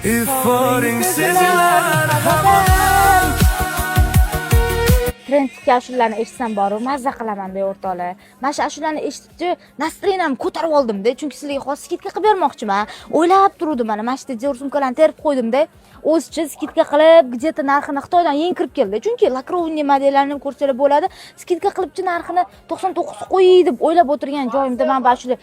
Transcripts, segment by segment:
iforing sezilar hamon. Trendga ashulalarni eshitsam boru mazza qilaman de o'rtoqlar. Mana shu ashulalarni eshitib, настроением ko'tarib oldim-da, chunki sizlarga xos skidka qilib bermoqchiman. O'ylab turdim, mana shu yerda sumkalarni terib qo'ydim-da. O'zicha skidka qilib, где-то narxini Xitoydan yangi kirib keldi. Chunki lakrovniy modellarini ko'rsalar bo'ladi. Skidka qilibchi narxini 99 qo'y deb o'ylab o'tirgan joyimda men mana shu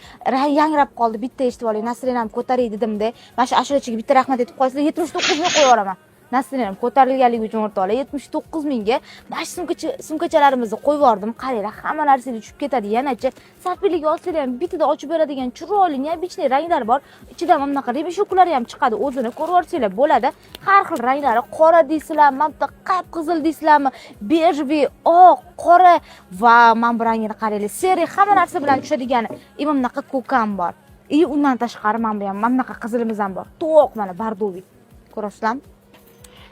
yangrab qoldi. Bitta eshitib oling, настроением ko'taring dedim-da. Mana shu ashulachiga bitta rahmat aytib qo'ysizlar, 79 ming qo'yib yuboraman. Настроением ko'tarilganligi uchun o'rtoqlar 79 mingga mana shu sumkachalarimizni qo'yib yubordim. Qaranglar, hamma narsangiz tushib ketadi. Yanacha sarpiligi olsanglar ham bitada ochib beradigan chiroyli, neobычный ranglar bor. Ichidan mana bunaqa rebeshoklar ham chiqadi. O'zini ko'rib olsanglar bo'ladi. Har xil ranglari, qora deysizlarmi, mana bu qap qizil deysizlarmi, bejvi, oq, qora va mana bu rangini qaranglar. Seri hamma narsa bilan tushadigan mana bunaqa ko'kam bor. Undan tashqari mana bu ham mana bunaqa qizilimiz ham bor. To'q mana bardoviy. Ko'rasizlarmi?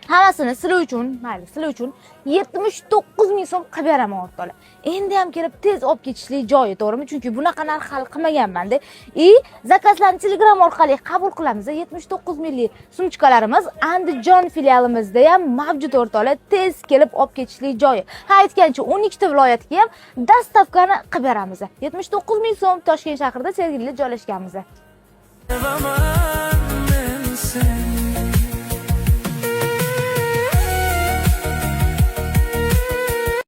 Hammasini sizlar uchun, mayli, sizlar uchun 79 ming so'm qilib beraman o'rtoqlar. Endi ham kelib tez olib ketishlik joyi, to'g'rimi? Chunki bunaqa narx hal qilmaganman-da. Zakazlarni Telegram orqali qabul qilamiz. 79 minglik sumchkalarimiz Andijon filialimizda ham mavjud o'rtoqlar. Tez kelib olib ketishlik joyi. Ha, aytgancha 12 ta viloyatga ham dastavkani qilib beramiz. 79 ming so'm Toshkent shahrida Sergeli joylashganmiz.